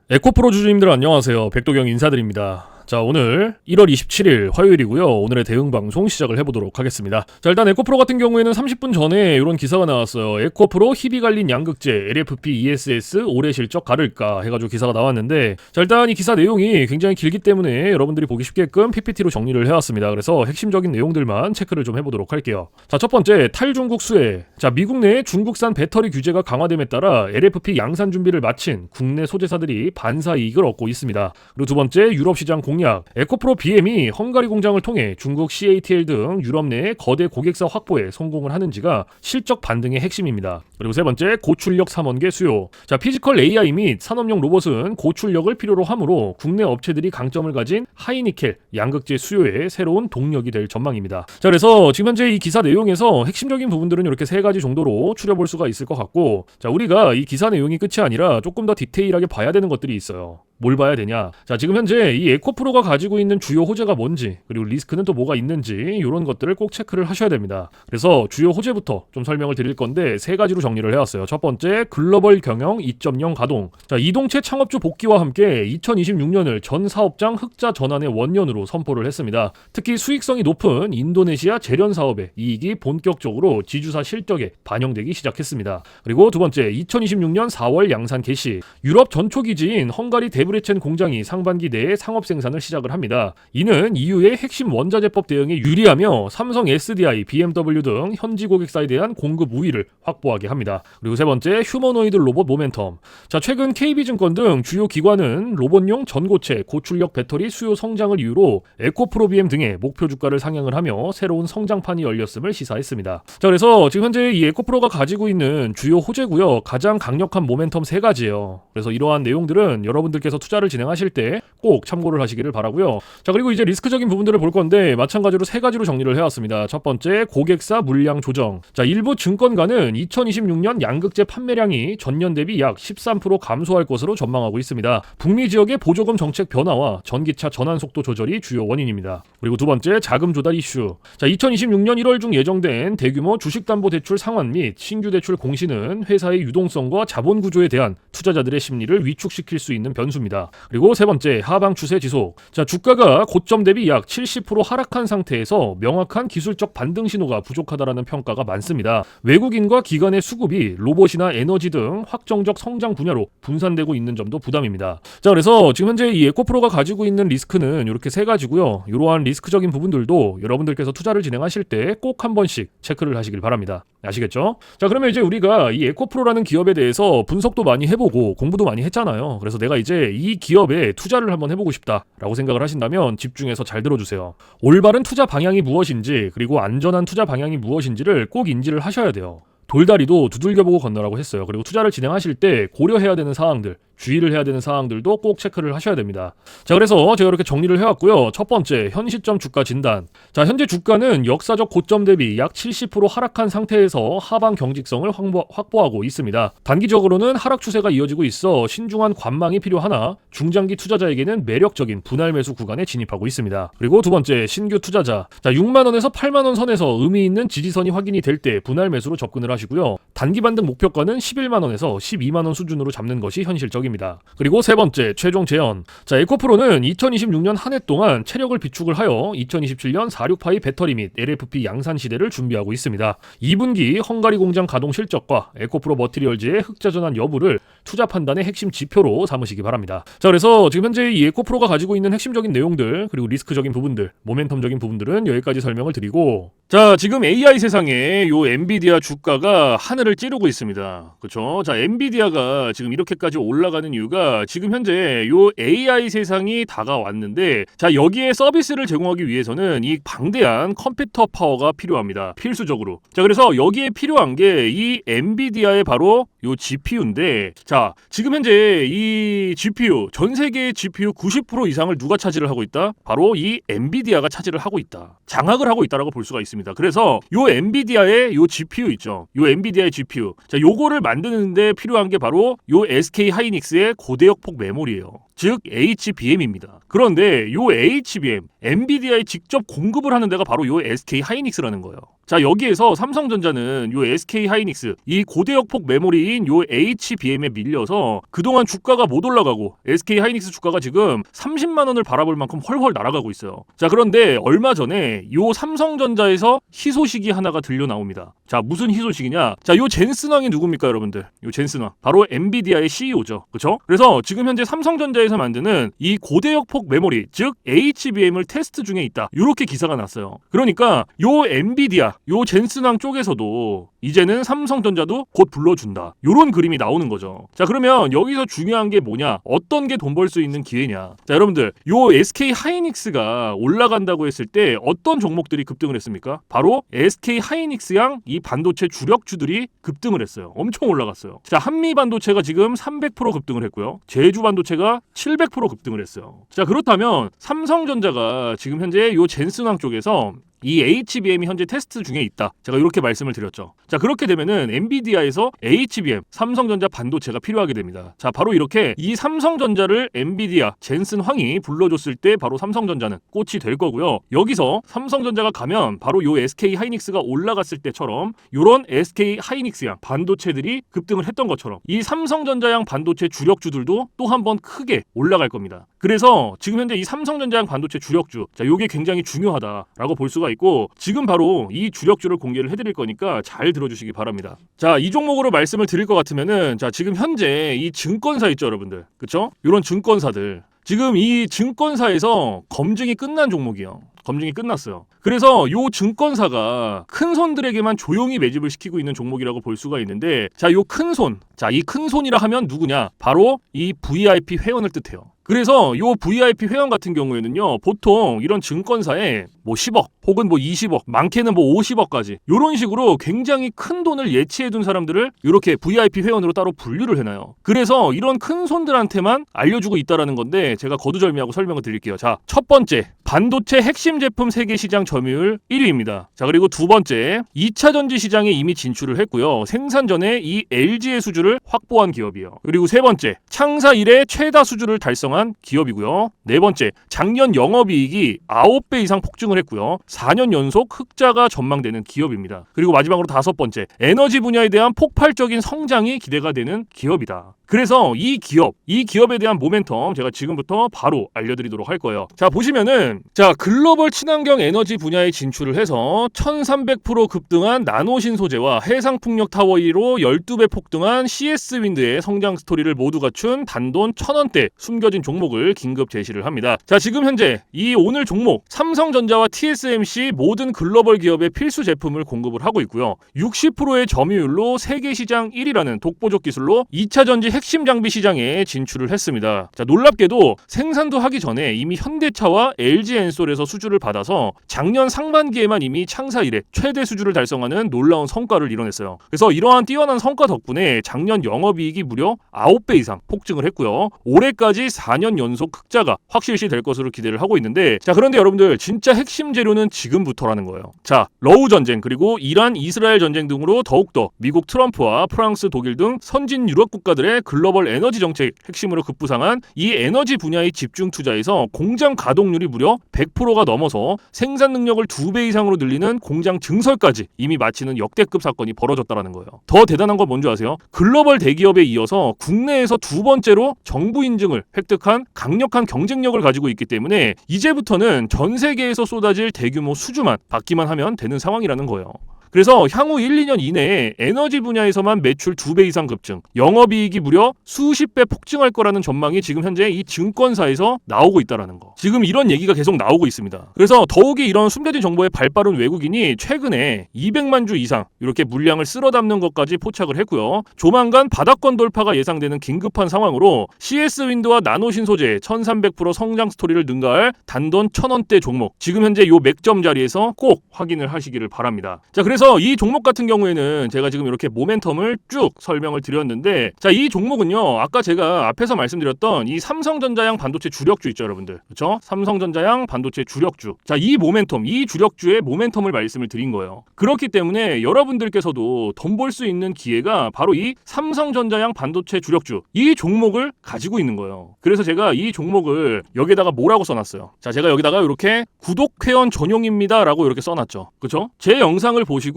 에코프로 주주님들 안녕하세요. 백도경 인사드립니다. 자, 오늘 1월 27일 화요일이고요. 오늘의 대응 방송 시작을 해보도록 하겠습니다. 자, 일단 에코프로 같은 경우에는 30분 전에 이런 기사가 나왔어요. 에코프로 희비 갈린 양극재 LFP ESS 올해 실적 가를까 해가지고 기사가 나왔는데, 자, 일단 이 기사 내용이 굉장히 길기 때문에 여러분들이 보기 쉽게끔 PPT로 정리를 해왔습니다. 그래서 핵심적인 내용들만 체크를 좀 해보도록 할게요. 자, 첫 번째 탈중국 수혜. 자, 미국 내 중국산 배터리 규제가 강화됨에 따라 LFP 양산 준비를 마친 국내 소재사들이 반사 이익을 얻고 있습니다. 그리고 두 번째 유럽 시장 공략. 에코프로 BM이 헝가리 공장을 통해 중국 CATL 등 유럽 내 거대 고객사 확보에 성공을 하는지가 실적 반등의 핵심입니다. 그리고 세 번째 고출력 삼원계 수요. 자, 피지컬 AI 및 산업용 로봇은 고출력을 필요로 하므로 국내 업체들이 강점을 가진 하이니켈 양극재 수요의 새로운 동력이 될 전망입니다. 자, 그래서 지금 현재 이 기사 내용에서 핵심적인 부분들은 이렇게 세 가지 정도로 추려볼 수가 있을 것 같고, 자, 우리가 이 기사 내용이 끝이 아니라 조금 더 디테일하게 봐야 되는 것들이 있어요. 뭘 봐야 되냐? 자, 지금 현재 이 에코프로가 가지고 있는 주요 호재가 뭔지, 그리고 리스크는 또 뭐가 있는지, 이런 것들을 꼭 체크를 하셔야 됩니다. 그래서 주요 호재부터 좀 설명을 드릴 건데 세 가지로 정리를 해왔어요. 첫 번째, 글로벌 경영 2.0 가동. 자, 이동체 창업주 복귀와 함께 2026년을 전 사업장 흑자 전환의 원년으로 선포를 했습니다. 특히 수익성이 높은 인도네시아 재련 사업의 이익이 본격적으로 지주사 실적에 반영되기 시작했습니다. 그리고 두 번째, 2026년 4월 양산 개시. 유럽 전초기지인 헝가리 데브레첸 공장이 상반기 내에 상업 생산을 시작을 합니다. 이는 EU의 핵심 원자재법 대응에 유리하며 삼성 SDI, BMW 등 현지 고객사에 대한 공급 우위를 확보하게 합니다. 그리고 세 번째, 휴머노이드 로봇 모멘텀. 자, 최근 KB증권 등 주요 기관은 로봇용 전고체, 고출력 배터리 수요 성장을 이유로 에코프로 BM 등의 목표 주가를 상향을 하며 새로운 성장판이 열렸음을 시사했습니다. 자, 그래서 지금 현재 이 에코프로가 가지고 있는 주요 호재고요. 가장 강력한 모멘텀 세 가지예요. 그래서 이러한 내용들은 여러분들께서 투자를 진행하실 때 꼭 참고를 하시기를 바라고요. 자, 그리고 이제 리스크적인 부분들을 볼 건데 마찬가지로 세 가지로 정리를 해왔습니다. 첫 번째, 고객사 물량 조정. 자, 일부 증권가는 2026년 양극재 판매량이 전년 대비 약 13% 감소할 것으로 전망하고 있습니다. 북미 지역의 보조금 정책 변화와 전기차 전환 속도 조절이 주요 원인입니다. 그리고 두 번째, 자금 조달 이슈. 자, 2026년 1월 중 예정된 대규모 주식담보대출 상환 및 신규 대출 공시는 회사의 유동성과 자본 구조에 대한 투자자들의 심리를 위축시킬 수 있는 변수입니다. 그리고 세 번째, 하방 추세 지속. 자, 주가가 고점 대비 약 70% 하락한 상태에서 명확한 기술적 반등 신호가 부족하다라는 평가가 많습니다. 외국인과 기관의 수급이 로봇이나 에너지 등 확정적 성장 분야로 분산되고 있는 점도 부담입니다. 자, 그래서 지금 현재 이 에코프로가 가지고 있는 리스크는 이렇게 세 가지고요. 이러한 리스크적인 부분들도 여러분들께서 투자를 진행하실 때 꼭 한 번씩 체크를 하시길 바랍니다. 아시겠죠? 자, 그러면 이제 우리가 이 에코프로라는 기업에 대해서 분석도 많이 해보고 공부도 많이 했잖아요. 그래서 내가 이제 이 기업에 투자를 한번 해보고 싶다라고 생각을 하신다면 집중해서 잘 들어주세요. 올바른 투자 방향이 무엇인지, 그리고 안전한 투자 방향이 무엇인지를 꼭 인지를 하셔야 돼요. 돌다리도 두들겨보고 건너라고 했어요. 그리고 투자를 진행하실 때 고려해야 되는 사항들, 주의를 해야 되는 사항들도 꼭 체크를 하셔야 됩니다. 자, 그래서 제가 이렇게 정리를 해왔고요. 첫 번째, 현 시점 주가 진단. 자, 현재 주가는 역사적 고점 대비 약 70% 하락한 상태에서 하방 경직성을 확보하고 있습니다. 단기적으로는 하락 추세가 이어지고 있어 신중한 관망이 필요하나 중장기 투자자에게는 매력적인 분할 매수 구간에 진입하고 있습니다. 그리고 두 번째, 신규 투자자. 자, 6만원에서 8만원 선에서 의미 있는 지지선이 확인이 될 때 분할 매수로 접근을 하시고요. 단기 반등 목표가는 11만원에서 12만원 수준으로 잡는 것이 현실적입니다. 그리고 세 번째, 최종 재현. 자, 에코프로는 2026년 한 해 동안 체력을 비축을 하여 2027년 46파이 배터리 및 LFP 양산 시대를 준비하고 있습니다. 2분기 헝가리 공장 가동 실적과 에코프로 머티리얼즈의 흑자 전환 여부를 투자 판단의 핵심 지표로 삼으시기 바랍니다. 자, 그래서 지금 현재 이 에코프로가 가지고 있는 핵심적인 내용들, 그리고 리스크적인 부분들, 모멘텀적인 부분들은 여기까지 설명을 드리고, 자, 지금 AI 세상에 요 엔비디아 주가가 하늘을 찌르고 있습니다. 그렇죠? 자, 엔비디아가 지금 이렇게까지 올라가는 이유가 지금 현재 요 AI 세상이 다가왔는데, 자, 여기에 서비스를 제공하기 위해서는 이 방대한 컴퓨터 파워가 필요합니다. 필수적으로. 자, 그래서 여기에 필요한 게 이 엔비디아의 바로 요 GPU인데, 자, 지금 현재 이 GPU, 전 세계의 GPU 90% 이상을 누가 차지를 하고 있다? 바로 이 엔비디아가 차지를 하고 있다. 장악을 하고 있다라고 볼 수가 있습니다. 그래서 요 엔비디아의 요 GPU 있죠. 요 엔비디아의 GPU. 자, 요거를 만드는데 필요한 게 바로 요 SK 하이닉스의 고대역폭 메모리예요. 즉 HBM입니다. 그런데 요 HBM, 엔비디아에 직접 공급을 하는 데가 바로 요 SK 하이닉스라는 거예요. 자, 여기에서 삼성전자는 요 SK 하이닉스, 이 고대역폭 메모리인 요 HBM에 밀려서 그동안 주가가 못 올라가고 SK 하이닉스 주가가 지금 30만 원을 바라볼 만큼 헐헐 날아가고 있어요. 자, 그런데 얼마 전에 요 삼성전자에서 희소식이 하나가 들려 나옵니다. 자, 무슨 희소식이냐? 자, 요 젠슨왕이 누굽니까, 여러분들? 요 젠슨왕. 바로 엔비디아의 CEO죠. 그쵸? 그래서 지금 현재 삼성전자에서 만드는 이 고대역폭 메모리, 즉 HBM을 테스트 중에 있다. 요렇게 기사가 났어요. 그러니까 요 엔비디아, 요 젠슨왕 쪽에서도 이제는 삼성전자도 곧 불러준다. 요런 그림이 나오는 거죠. 자, 그러면 여기서 중요한 게 뭐냐? 어떤 게 돈 벌 수 있는 기회냐? 자, 여러분들, 요 SK 하이닉스가 올라간다고 했을 때 어떤 종목들이 급등을 했습니까? 바로 SK 하이닉스양 이 반도체 주력주들이 급등을 했어요. 엄청 올라갔어요. 자, 한미 반도체가 지금 300% 급등을 했고요. 제주 반도체가 700% 급등을 했어요. 자, 그렇다면 삼성전자가 지금 현재 요 젠슨왕 쪽에서 이 HBM이 현재 테스트 중에 있다. 제가 이렇게 말씀을 드렸죠. 자, 그렇게 되면은 엔비디아에서 HBM, 삼성전자 반도체가 필요하게 됩니다. 자, 바로 이렇게 이 삼성전자를 엔비디아, 젠슨 황이 불러줬을 때 바로 삼성전자는 꽃이 될 거고요. 여기서 삼성전자가 가면 바로 요 SK 하이닉스가 올라갔을 때처럼 요런 SK 하이닉스양 반도체들이 급등을 했던 것처럼 이 삼성전자양 반도체 주력주들도 또 한 번 크게 올라갈 겁니다. 그래서 지금 현재 이 삼성전자양 반도체 주력주, 자, 요게 굉장히 중요하다라고 볼 수가 있고, 지금 바로 이 주력주를 공개를 해드릴 거니까 잘 들어주시기 바랍니다. 자, 이 종목으로 말씀을 드릴 것 같으면은, 자, 지금 현재 이 증권사 있죠, 여러분들, 그쵸? 이런 증권사들, 지금 이 증권사에서 검증이 끝난 종목이에요. 검증이 끝났어요. 그래서 요 증권사가 큰 손들에게만 조용히 매집을 시키고 있는 종목이라고 볼 수가 있는데, 자, 요 큰 손, 자, 이 큰 손이라 하면 누구냐? 바로 이 VIP 회원을 뜻해요. 그래서 요 VIP 회원 같은 경우에는요, 보통 이런 증권사에 뭐 10억 혹은 뭐 20억, 많게는 뭐 50억까지 요런 식으로 굉장히 큰 돈을 예치해둔 사람들을 이렇게 VIP 회원으로 따로 분류를 해놔요. 그래서 이런 큰 손들한테만 알려주고 있다라는 건데, 제가 거두절미하고 설명을 드릴게요. 자, 첫 번째, 반도체 핵심 제품 세계 시장 점유율 1위입니다. 자, 그리고 두 번째, 2차 전지 시장에 이미 진출을 했고요. 생산 전에 이 LG의 수주를 확보한 기업이에요. 그리고 세 번째, 창사 이래 최다 수주를 달성한 기업이고요. 네 번째, 작년 영업이익이 9배 이상 폭증을 했고요. 4년 연속 흑자가 전망되는 기업입니다. 그리고 마지막으로 다섯 번째, 에너지 분야에 대한 폭발적인 성장이 기대가 되는 기업이다. 그래서 이 기업에 대한 모멘텀 제가 지금부터 바로 알려드리도록 할 거예요. 자, 보시면은, 자, 글로벌 친환경 에너지 분야에 진출을 해서 1300% 급등한 나노신 소재와 해상풍력 타워 1위로 12배 폭등한 CS윈드의 성장 스토리를 모두 갖춘 단돈 1000원대 숨겨진 종목을 긴급 제시를 합니다. 자, 지금 현재 이 오늘 종목 삼성전자와 TSMC 모든 글로벌 기업의 필수 제품을 공급을 하고 있고요. 60%의 점유율로 세계 시장 1위라는 독보적 기술로 2차 전지 핵심 장비 시장에 진출을 했습니다. 자, 놀랍게도 생산도 하기 전에 이미 현대차와 LG엔솔에서 수주를 받아서 작년 상반기에만 이미 창사 이래 최대 수주를 달성하는 놀라운 성과를 이뤄냈어요. 그래서 이러한 뛰어난 성과 덕분에 작년 영업이익이 무려 9배 이상 폭증을 했고요. 올해까지 4년 연속 흑자가 확실시 될 것으로 기대를 하고 있는데, 자, 그런데 여러분들, 진짜 핵심 재료는 지금부터라는 거예요. 자, 러우 전쟁 그리고 이란 이스라엘 전쟁 등으로 더욱더 미국 트럼프와 프랑스 독일 등 선진 유럽 국가들의 글로벌 에너지 정책 핵심으로 급부상한 이 에너지 분야의 집중 투자에서 공장 가동률이 무려 100%가 넘어서 생산 능력을 2배 이상으로 늘리는 공장 증설까지 이미 마치는 역대급 사건이 벌어졌다는 거예요. 더 대단한 건 뭔지 아세요? 글로벌 대기업에 이어서 국내에서 두 번째로 정부 인증을 획득한 강력한 경쟁력을 가지고 있기 때문에 이제부터는 전 세계에서 쏟아질 대규모 수주만 받기만 하면 되는 상황이라는 거예요. 그래서 향후 1, 2년 이내에 에너지 분야에서만 매출 2배 이상 급증, 영업이익이 무려 수십 배 폭증할 거라는 전망이 지금 현재 이 증권사에서 나오고 있다는 거. 지금 이런 얘기가 계속 나오고 있습니다. 그래서 더욱이 이런 숨겨진 정보에 발빠른 외국인이 최근에 200만 주 이상 이렇게 물량을 쓸어 담는 것까지 포착을 했고요. 조만간 바닥권 돌파가 예상되는 긴급한 상황으로 CS윈드와 나노신 소재 1300% 성장 스토리를 능가할 단돈 1000원대 종목, 지금 현재 요 맥점 자리에서 꼭 확인을 하시기를 바랍니다. 자, 그래서 그래서 이 종목 같은 경우에는 제가 지금 이렇게 모멘텀을 쭉 설명을 드렸는데, 자, 이 종목은요, 아까 제가 앞에서 말씀드렸던 이 삼성전자양 반도체 주력주 있죠, 여러분들. 그렇죠? 삼성전자양 반도체 주력주. 자, 이 모멘텀, 이 주력주의 모멘텀을 말씀을 드린 거예요. 그렇기 때문에 여러분들께서도 돈 벌 수 있는 기회가 바로 이 삼성전자양 반도체 주력주, 이 종목을 가지고 있는 거예요. 그래서 제가 이 종목을 여기다가 뭐라고 써놨어요. 자, 제가 여기다가 이렇게 구독 회원 전용입니다 라고 이렇게 써놨죠. 그쵸? 제 영상을 보시고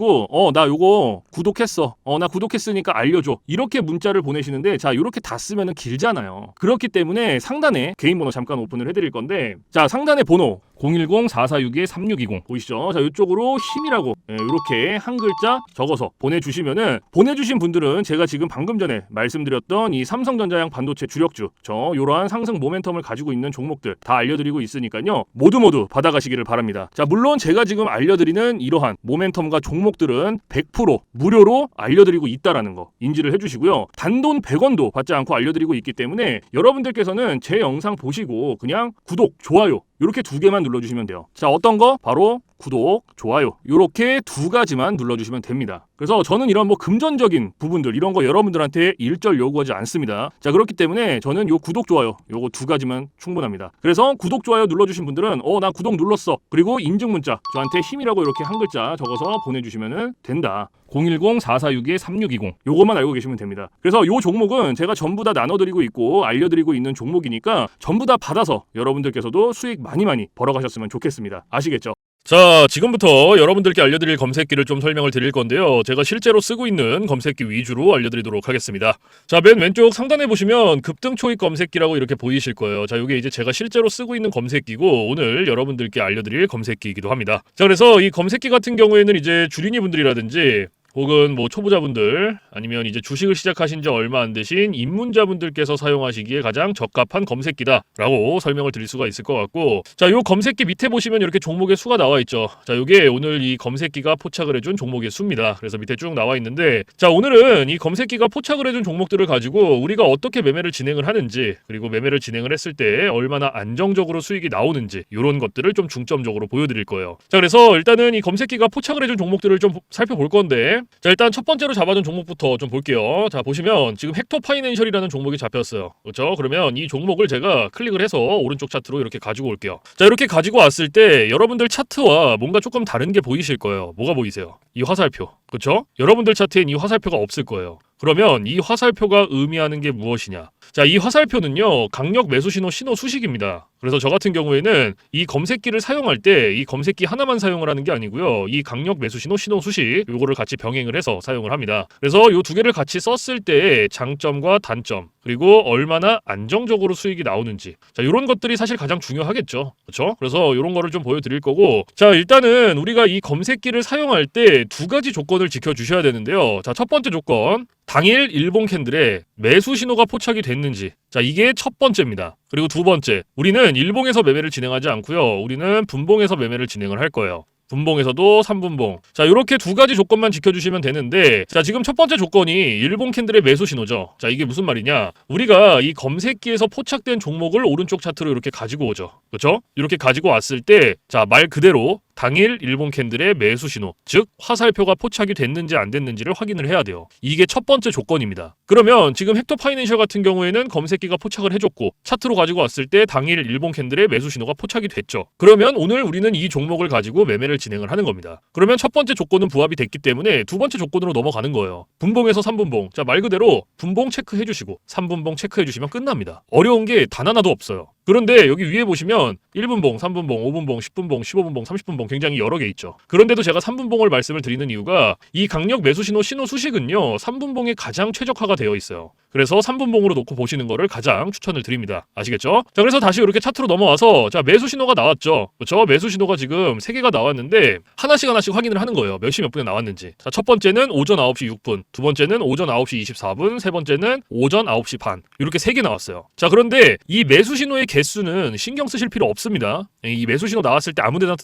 나 요거 구독했어, 나 구독했으니까 알려줘, 이렇게 문자를 보내시는데, 자, 이렇게 다 쓰면은 길잖아요. 그렇기 때문에 상단에 개인 번호 잠깐 오픈을 해드릴 건데, 자, 상단에 번호 010-4462-3620 보이시죠? 자, 이쪽으로 힘이라고 이렇게 한 글자 적어서 보내주시면은, 보내주신 분들은 제가 지금 방금 전에 말씀드렸던 이 삼성전자양 반도체 주력주, 요러한 상승 모멘텀을 가지고 있는 종목들 다 알려드리고 있으니까요, 모두 받아가시기를 바랍니다. 자, 물론 제가 지금 알려드리는 이러한 모멘텀과 종목들은 100% 무료로 알려드리고 있다라는 거 인지를 해주시고요. 단돈 100원도 받지 않고 알려드리고 있기 때문에 여러분들께서는 제 영상 보시고 그냥 구독, 좋아요 이렇게 두 개만 눌러주시면 돼요. 자, 어떤 거? 바로 구독, 좋아요 이렇게 두 가지만 눌러주시면 됩니다. 그래서 저는 이런 뭐 금전적인 부분들 이런 거 여러분들한테 일절 요구하지 않습니다. 자, 그렇기 때문에 저는 요 구독, 좋아요 요거 두 가지만 충분합니다. 그래서 구독, 좋아요 눌러주신 분들은 나 구독 눌렀어, 그리고 인증 문자 저한테 힘이라고 이렇게 한 글자 적어서 보내주시면 된다. 010-4462-3620 요것만 알고 계시면 됩니다. 그래서 요 종목은 제가 전부 다 나눠드리고 있고 알려드리고 있는 종목이니까 전부 다 받아서 여러분들께서도 수익 많이 벌어가셨으면 좋겠습니다. 아시겠죠? 자, 지금부터 여러분들께 알려드릴 검색기를 좀 설명을 드릴 건데요. 제가 실제로 쓰고 있는 검색기 위주로 알려드리도록 하겠습니다. 자, 맨 왼쪽 상단에 보시면 급등 초입 검색기라고 이렇게 보이실 거예요. 자, 이게 이제 제가 실제로 쓰고 있는 검색기고 오늘 여러분들께 알려드릴 검색기이기도 합니다. 자, 그래서 이 검색기 같은 경우에는 이제 주린이 분들이라든지 혹은 뭐 초보자분들 아니면 이제 주식을 시작하신 지 얼마 안 되신 입문자분들께서 사용하시기에 가장 적합한 검색기다라고 설명을 드릴 수가 있을 것 같고, 자, 요 검색기 밑에 보시면 이렇게 종목의 수가 나와 있죠. 자, 요게 오늘 이 검색기가 포착을 해준 종목의 수입니다. 그래서 밑에 쭉 나와 있는데, 자, 오늘은 이 검색기가 포착을 해준 종목들을 가지고 우리가 어떻게 매매를 진행을 하는지, 그리고 매매를 진행을 했을 때 얼마나 안정적으로 수익이 나오는지 이런 것들을 좀 중점적으로 보여드릴 거예요. 자, 그래서 일단은 이 검색기가 포착을 해준 종목들을 좀 살펴볼 건데, 자, 일단 첫 번째로 잡아준 종목부터 좀 볼게요. 자, 보시면 지금 헥토 파이낸셜이라는 종목이 잡혔어요. 그렇죠? 그러면 이 종목을 제가 클릭을 해서 오른쪽 차트로 이렇게 가지고 올게요. 자, 이렇게 가지고 왔을 때 여러분들 차트와 뭔가 조금 다른 게 보이실 거예요. 뭐가 보이세요? 이 화살표. 그렇죠? 여러분들 차트엔 이 화살표가 없을 거예요. 그러면 이 화살표가 의미하는 게 무엇이냐? 자, 이 화살표는요, 강력 매수 신호 수식입니다. 그래서 저 같은 경우에는 이 검색기를 사용할 때 이 검색기 하나만 사용을 하는 게 아니고요, 이 강력 매수 신호 수식 요거를 같이 병행을 해서 사용을 합니다. 그래서 요 두 개를 같이 썼을 때 장점과 단점, 그리고 얼마나 안정적으로 수익이 나오는지, 자, 이런 것들이 사실 가장 중요하겠죠. 그렇죠? 그래서 이런 거를 좀 보여드릴 거고, 자, 일단은 우리가 이 검색기를 사용할 때 두 가지 조건을 지켜주셔야 되는데요. 자, 첫 번째 조건, 당일 일봉 캔들에 매수 신호가 포착이 됐는지, 자, 이게 첫 번째입니다. 그리고 두 번째, 우리는 일봉에서 매매를 진행하지 않고요, 우리는 분봉에서 매매를 진행을 할 거예요. 분봉에서도 3분봉. 자, 이렇게 두 가지 조건만 지켜주시면 되는데, 자, 지금 첫 번째 조건이 일봉 캔들의 매수 신호죠. 자, 이게 무슨 말이냐? 우리가 이 검색기에서 포착된 종목을 오른쪽 차트로 이렇게 가지고 오죠. 그렇죠? 이렇게 가지고 왔을 때, 자, 말 그대로 당일 일본 캔들의 매수 신호, 즉 화살표가 포착이 됐는지 안 됐는지를 확인을 해야 돼요. 이게 첫 번째 조건입니다. 그러면 지금 헥토 파이낸셜 같은 경우에는 검색기가 포착을 해줬고 차트로 가지고 왔을 때 당일 일본 캔들의 매수 신호가 포착이 됐죠. 그러면 오늘 우리는 이 종목을 가지고 매매를 진행을 하는 겁니다. 그러면 첫 번째 조건은 부합이 됐기 때문에 두 번째 조건으로 넘어가는 거예요. 분봉에서 3분봉. 자, 말 그대로 분봉 체크해주시고 3분봉 체크해주시면 끝납니다. 어려운 게 단 하나도 없어요. 그런데 여기 위에 보시면 1분봉, 3분봉, 5분봉, 10분봉, 15분봉, 30분봉 굉장히 여러 개 있죠. 그런데도 제가 3분봉을 말씀을 드리는 이유가 이 강력 매수 신호 수식은요 3분봉에 가장 최적화가 되어 있어요. 그래서 3분봉으로 놓고 보시는 거를 가장 추천을 드립니다. 아시겠죠? 자, 그래서 다시 이렇게 차트로 넘어와서 자, 매수 신호가 나왔죠. 그렇죠? 매수 신호가 지금 3개가 나왔는데 하나씩 확인을 하는 거예요. 몇 시 몇 분에 나왔는지. 자, 첫 번째는 오전 9시 6분, 두 번째는 오전 9시 24분, 세 번째는 오전 9시 반. 이렇게 3개 나왔어요. 자, 그런데 이 매수 신호의 개수는 신경 쓰실 필요 없습니다. 이 매수 신호 나왔을 때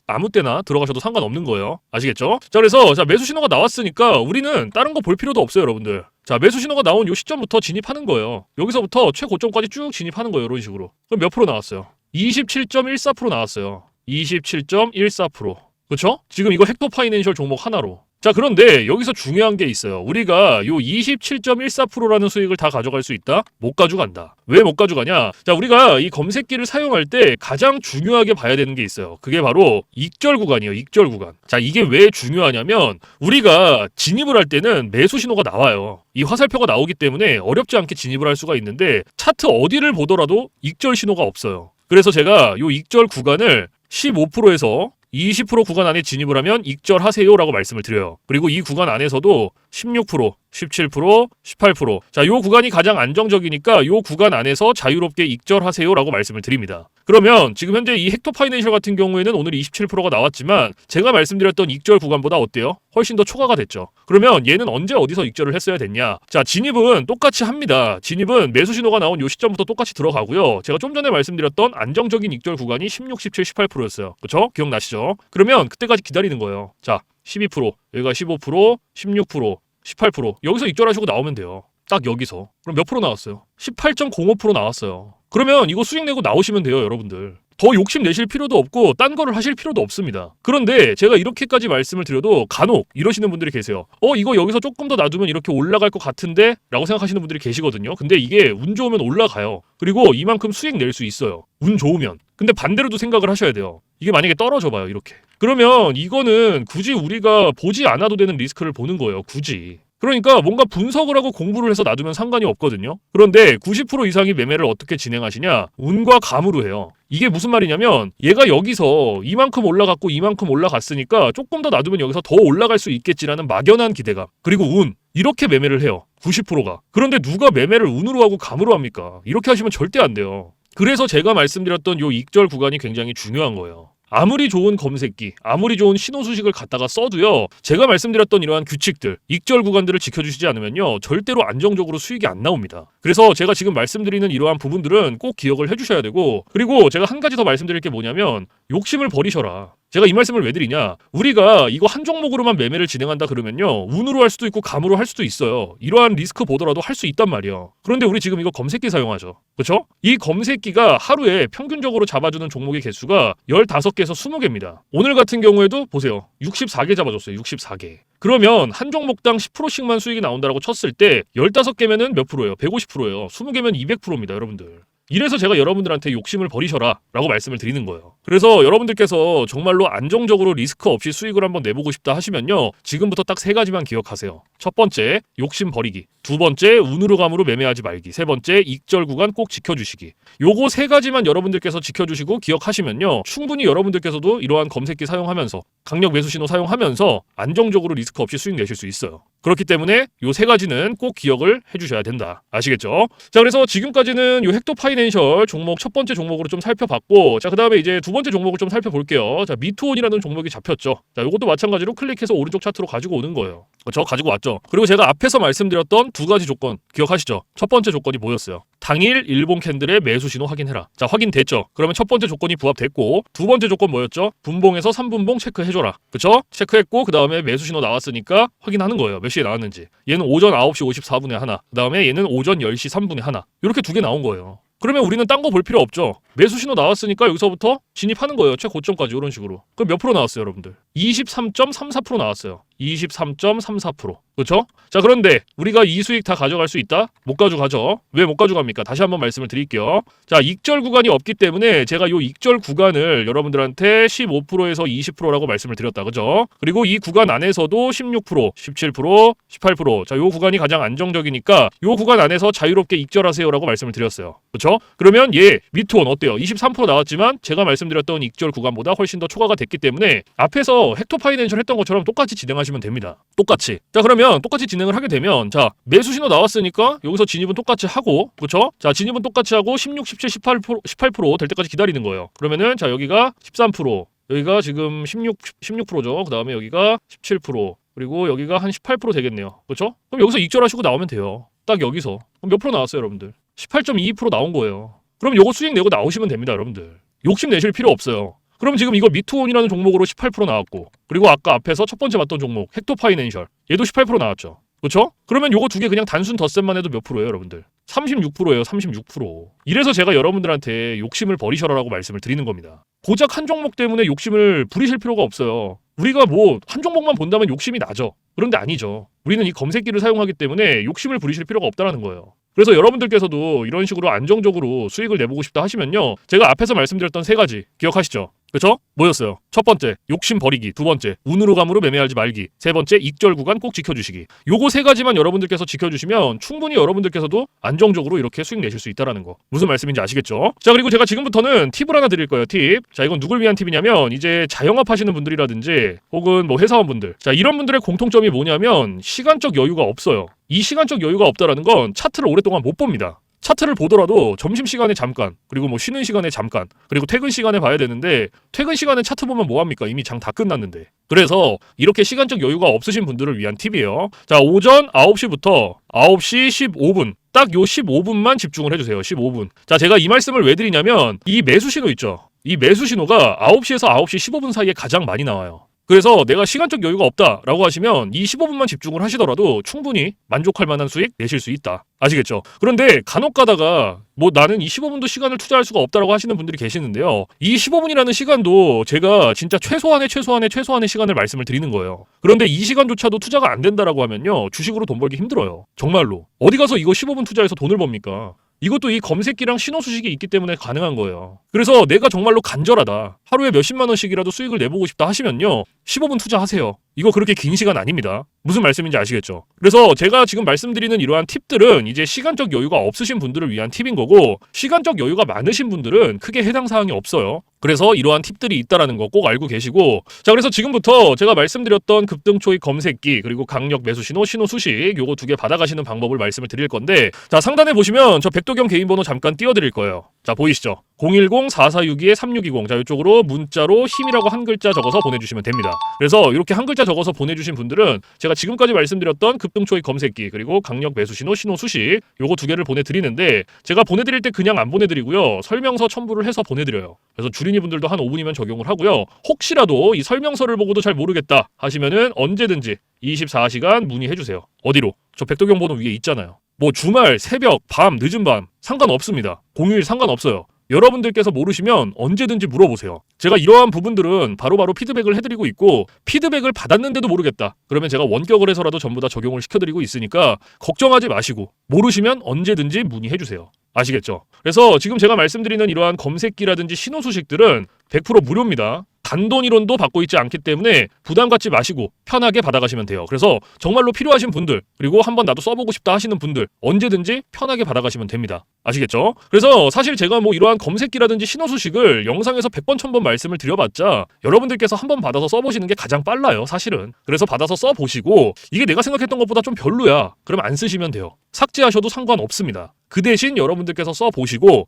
아무 때나 들어가셔도 상관없는 거예요. 아시겠죠? 자, 그래서 자, 매수 신호가 나왔으니까 우리는 다른 거 볼 필요도 없어요, 여러분들. 자, 매수 신호가 나온 요 시점부터 진입하는 거예요. 여기서부터 최고점까지 쭉 진입하는 거예요, 이런 식으로. 그럼 몇 프로 나왔어요? 27.14% 나왔어요. 27.14%. 그렇죠? 지금 이거 헥토 파이낸셜 종목 하나로. 자, 그런데 여기서 중요한 게 있어요. 우리가 요 27.14%라는 수익을 다 가져갈 수 있다? 못 가져간다. 왜 못 가져가냐? 자, 우리가 이 검색기를 사용할 때 가장 중요하게 봐야 되는 게 있어요. 그게 바로 익절 구간이에요. 익절 구간. 자, 이게 왜 중요하냐면 우리가 진입을 할 때는 매수 신호가 나와요. 이 화살표가 나오기 때문에 어렵지 않게 진입을 할 수가 있는데 차트 어디를 보더라도 익절 신호가 없어요. 그래서 제가 요 익절 구간을 15%에서 20% 구간 안에 진입을 하면 익절하세요라고 말씀을 드려요. 그리고 이 구간 안에서도 16%, 17%, 18%. 자, 요 구간이 가장 안정적이니까 요 구간 안에서 자유롭게 익절하세요라고 말씀을 드립니다. 그러면 지금 현재 이 헥토 파이낸셜 같은 경우에는 오늘 27%가 나왔지만 제가 말씀드렸던 익절 구간보다 어때요? 훨씬 더 초과가 됐죠. 그러면 얘는 언제 어디서 익절을 했어야 됐냐? 자, 진입은 똑같이 합니다. 진입은 매수 신호가 나온 요 시점부터 똑같이 들어가고요. 제가 좀 전에 말씀드렸던 안정적인 익절 구간이 16, 17, 18%였어요. 그렇죠? 기억나시죠? 그러면 그때까지 기다리는 거예요. 자, 12%, 여기가 15%, 16%, 18%. 여기서 익절하시고 나오면 돼요. 딱 여기서. 그럼 몇 프로 나왔어요? 18.05% 나왔어요. 그러면 이거 수익 내고 나오시면 돼요, 여러분들. 더 욕심 내실 필요도 없고 딴 거를 하실 필요도 없습니다. 그런데 제가 이렇게까지 말씀을 드려도 간혹 이러시는 분들이 계세요. 이거 여기서 조금 더 놔두면 이렇게 올라갈 것 같은데? 라고 생각하시는 분들이 계시거든요. 근데 이게 운 좋으면 올라가요. 그리고 이만큼 수익 낼 수 있어요. 운 좋으면. 근데 반대로도 생각을 하셔야 돼요. 이게 만약에 떨어져 봐요, 이렇게. 그러면 이거는 굳이 우리가 보지 않아도 되는 리스크를 보는 거예요, 굳이. 그러니까 뭔가 분석을 하고 공부를 해서 놔두면 상관이 없거든요. 그런데 90% 이상이 매매를 어떻게 진행하시냐? 운과 감으로 해요. 이게 무슨 말이냐면 얘가 여기서 이만큼 올라갔고 이만큼 올라갔으니까 조금 더 놔두면 여기서 더 올라갈 수 있겠지라는 막연한 기대감. 그리고 운. 이렇게 매매를 해요. 90%가. 그런데 누가 매매를 운으로 하고 감으로 합니까? 이렇게 하시면 절대 안 돼요. 그래서 제가 말씀드렸던 요 익절 구간이 굉장히 중요한 거예요. 아무리 좋은 검색기, 아무리 좋은 신호 수식을 갖다가 써도요. 제가 말씀드렸던 이러한 규칙들, 익절 구간들을 지켜주시지 않으면요. 절대로 안정적으로 수익이 안 나옵니다. 그래서 제가 지금 말씀드리는 이러한 부분들은 꼭 기억을 해주셔야 되고 그리고 제가 한 가지 더 말씀드릴 게 뭐냐면 욕심을 버리셔라. 제가 이 말씀을 왜 드리냐? 우리가 이거 한 종목으로만 매매를 진행한다 그러면요. 운으로 할 수도 있고 감으로 할 수도 있어요. 이러한 리스크 보더라도 할 수 있단 말이에요. 그런데 우리 지금 이거 검색기 사용하죠. 그렇죠? 이 검색기가 하루에 평균적으로 잡아주는 종목의 개수가 15개에서 20개입니다. 오늘 같은 경우에도 보세요. 64개 잡아줬어요. 64개. 그러면 한 종목당 10%씩만 수익이 나온다고 쳤을 때 15개면은 몇 프로예요? 150%예요. 20개면 200%입니다, 여러분들. 이래서 제가 여러분들한테 욕심을 버리셔라 라고 말씀을 드리는 거예요. 그래서 여러분들께서 정말로 안정적으로 리스크 없이 수익을 한번 내보고 싶다 하시면요. 지금부터 딱 3가지만 기억하세요. 첫 번째, 욕심 버리기. 두 번째, 운으로 감으로 매매하지 말기. 세 번째, 익절 구간 꼭 지켜주시기. 요거 3가지만 여러분들께서 지켜주시고 기억하시면요. 충분히 여러분들께서도 이러한 검색기 사용하면서 강력 매수 신호 사용하면서 안정적으로 리스크 없이 수익 내실 수 있어요. 그렇기 때문에 요 3가지는 꼭 기억을 해주셔야 된다. 아시겠죠? 자, 그래서 지금까지는 요 헥토 파이낸셜 종목 첫 번째 종목으로 좀 살펴봤고 자, 그 다음에 이제 두 번째 종목을 좀 살펴볼게요. 자, 미투온이라는 종목이 잡혔죠. 자, 요것도 마찬가지로 클릭해서 오른쪽 차트로 가지고 오는 거예요. 저 가지고 왔죠. 그리고 제가 앞에서 말씀드렸던 2가지 조건 기억하시죠? 첫 번째 조건이 뭐였어요? 당일 일본 캔들의 매수 신호 확인해라. 자, 확인됐죠? 그러면 첫 번째 조건이 부합됐고 두 번째 조건 뭐였죠? 분봉에서 3분봉 체크해줘라. 그쵸? 체크했고 그 다음에 매수 신호 나왔으니까 확인하는 거예요. 몇 시에 나왔는지. 얘는 오전 9시 54분에 하나. 그 다음에 얘는 오전 10시 3분에 하나. 이렇게 2개 나온 거예요. 그러면 우리는 딴 거 볼 필요 없죠. 매수 신호 나왔으니까 여기서부터 진입하는 거예요. 최고점까지 이런 식으로. 그럼 몇 프로 나왔어요, 여러분들? 23.34% 나왔어요. 23.34%. 그렇죠? 자, 그런데 우리가 이 수익 다 가져갈 수 있다? 못 가져가죠. 왜 못 가져갑니까? 다시 한번 말씀을 드릴게요. 자, 익절 구간이 없기 때문에 제가 요 익절 구간을 여러분들한테 15%에서 20%라고 말씀을 드렸다. 그죠? 그리고 이 구간 안에서도 16%, 17%, 18%. 자, 요 구간이 가장 안정적이니까 요 구간 안에서 자유롭게 익절하세요라고 말씀을 드렸어요. 그렇죠? 그러면 얘 미투온 어때요? 23% 나왔지만 제가 말씀드렸던 익절 구간보다 훨씬 더 초과가 됐기 때문에 앞에서 헥토 파이낸셜 했던 것처럼 똑같이 진행하시면 됩니다. 똑같이. 자, 그러면 똑같이 진행을 하게 되면 자, 매수 신호 나왔으니까 여기서 진입은 똑같이 하고 그렇죠? 자, 진입은 똑같이 하고 16, 17, 18% 될 때까지 기다리는 거예요. 그러면은 자, 여기가 13%, 여기가 지금 16%죠. 그 다음에 여기가 17%, 그리고 여기가 한 18% 되겠네요. 그렇죠? 그럼 여기서 익절하시고 나오면 돼요. 딱 여기서. 그럼 몇 프로 나왔어요, 여러분들? 18.22% 나온 거예요. 그럼 요거 수익 내고 나오시면 됩니다, 여러분들. 욕심 내실 필요 없어요. 그럼 지금 이거 미투온이라는 종목으로 18% 나왔고 그리고 아까 앞에서 첫 번째 봤던 종목 헥토 파이낸셜 얘도 18% 나왔죠. 그렇죠? 그러면 요거 2개 그냥 단순 덧셈만 해도 몇 프로예요, 여러분들? 36%예요. 36%. 이래서 제가 여러분들한테 욕심을 버리셔라라고 말씀을 드리는 겁니다. 고작 한 종목 때문에 욕심을 부리실 필요가 없어요. 우리가 뭐 한 종목만 본다면 욕심이 나죠. 그런데 아니죠. 우리는 이 검색기를 사용하기 때문에 욕심을 부리실 필요가 없다는 거예요. 그래서 여러분들께서도 이런 식으로 안정적으로 수익을 내보고 싶다 하시면요. 제가 앞에서 말씀드렸던 3가지 기억하시죠? 그렇죠? 뭐였어요? 첫 번째, 욕심 버리기. 두 번째, 운으로 감으로 매매하지 말기. 세 번째, 익절 구간 꼭 지켜주시기. 요거 3가지만 여러분들께서 지켜주시면 충분히 여러분들께서도 안정적으로 이렇게 수익 내실 수 있다는 거. 무슨 말씀인지 아시겠죠? 자, 그리고 제가 지금부터는 팁을 하나 드릴 거예요. 팁. 자, 이건 누굴 위한 팁이냐면 이제 자영업 하시는 분들이라든지 혹은 뭐 회사원분들. 자, 이런 분들의 공통점이 뭐냐면 시간적 여유가 없어요. 이 시간적 여유가 없다라는 건 차트를 오랫동안 못 봅니다. 차트를 보더라도 점심시간에 잠깐, 그리고 뭐 쉬는 시간에 잠깐, 그리고 퇴근 시간에 봐야 되는데 퇴근 시간에 차트 보면 뭐합니까? 이미 장 다 끝났는데. 그래서 이렇게 시간적 여유가 없으신 분들을 위한 팁이에요. 자, 오전 9시부터 9시 15분 딱 요 15분만 집중을 해주세요. 15분. 자, 제가 이 말씀을 왜 드리냐면 이 매수 신호 있죠? 이 매수 신호가 9시에서 9시 15분 사이에 가장 많이 나와요. 그래서 내가 시간적 여유가 없다라고 하시면 이 15분만 집중을 하시더라도 충분히 만족할 만한 수익 내실 수 있다. 아시겠죠? 그런데 간혹 가다가 뭐 나는 이 15분도 시간을 투자할 수가 없다라고 하시는 분들이 계시는데요. 이 15분이라는 시간도 제가 진짜 최소한의 시간을 말씀을 드리는 거예요. 그런데 이 시간조차도 투자가 안 된다라고 하면요. 주식으로 돈 벌기 힘들어요. 정말로. 어디 가서 이거 15분 투자해서 돈을 법니까? 이것도 이 검색기랑 신호 수식이 있기 때문에 가능한 거예요. 그래서 내가 정말로 간절하다. 하루에 몇십만 원씩이라도 수익을 내보고 싶다 하시면요. 15분 투자하세요. 이거 그렇게 긴 시간 아닙니다. 무슨 말씀인지 아시겠죠? 그래서 제가 지금 말씀드리는 이러한 팁들은 이제 시간적 여유가 없으신 분들을 위한 팁인 거고 시간적 여유가 많으신 분들은 크게 해당 사항이 없어요. 그래서 이러한 팁들이 있다라는 거 꼭 알고 계시고 자 그래서 지금부터 제가 말씀드렸던 급등 초입 검색기 그리고 강력 매수 신호 수식 요거 2개 받아가시는 방법을 말씀을 드릴 건데 자 상단에 보시면 저 백도경 개인 번호 잠깐 띄워드릴 거예요. 자 보이시죠? 010-4462-3620 자 이쪽으로 문자로 힘이라고 한 글자 적어서 보내주시면 됩니다. 그래서 이렇게 한 글자 적어서 보내주신 분들은 제가 지금까지 말씀드렸던 급등 초입 검색기 그리고 강력 매수 신호 수식 요거 2개를 보내드리는데 제가 보내드릴 때 그냥 안 보내드리고요. 설명서 첨부를 해서 보내드려요. 그래서 주린이 분들도 한 5분이면 적용을 하고요. 혹시라도 이 설명서를 보고도 잘 모르겠다 하시면은 언제든지 24시간 문의해주세요. 어디로? 저 백도경 번호 위에 있잖아요. 뭐 주말, 새벽, 밤, 늦은 밤 상관없습니다. 공휴일 상관없어요. 여러분들께서 모르시면 언제든지 물어보세요. 제가 이러한 부분들은 바로바로 피드백을 해드리고 있고 피드백을 받았는데도 모르겠다. 그러면 제가 원격을 해서라도 전부 다 적용을 시켜드리고 있으니까 걱정하지 마시고 모르시면 언제든지 문의해주세요. 아시겠죠? 그래서 지금 제가 말씀드리는 이러한 검색기라든지 신호 수식들은 100% 무료입니다. 단돈 1원도 받고 있지 않기 때문에 부담 갖지 마시고 편하게 받아가시면 돼요. 그래서 정말로 필요하신 분들 그리고 한번 나도 써보고 싶다 하시는 분들 언제든지 편하게 받아가시면 됩니다. 아시겠죠? 그래서 사실 제가 뭐 이러한 검색기라든지 신호 수식을 영상에서 100번 1000번 말씀을 드려봤자 여러분들께서 한번 받아서 써보시는 게 가장 빨라요. 사실은. 그래서 받아서 써보시고 이게 내가 생각했던 것보다 좀 별로야. 그럼 안 쓰시면 돼요. 삭제하셔도 상관없습니다. 그 대신 여러분들께서 써보시고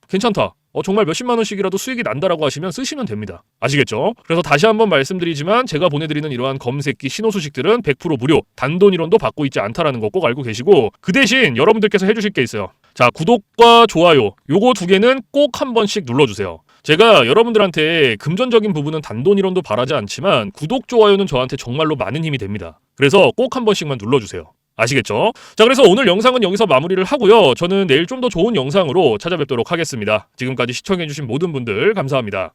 괜찮다. 정말 몇십만 원씩이라도 수익이 난다라고 하시면 쓰시면 됩니다. 아시겠죠? 그래서 다시 한번 말씀드리지만 제가 보내드리는 이러한 검색기 신호 수식들은 100% 무료, 단돈 1원도 받고 있지 않다라는 거 꼭 알고 계시고 그 대신 여러분들께서 해주실 게 있어요. 자, 구독과 좋아요 요거 2개는 꼭 한 번씩 눌러주세요. 제가 여러분들한테 금전적인 부분은 단돈 1원도 바라지 않지만 구독, 좋아요는 저한테 정말로 많은 힘이 됩니다. 그래서 꼭 한 번씩만 눌러주세요. 아시겠죠? 자, 그래서 오늘 영상은 여기서 마무리를 하고요. 저는 내일 좀 더 좋은 영상으로 찾아뵙도록 하겠습니다. 지금까지 시청해주신 모든 분들 감사합니다.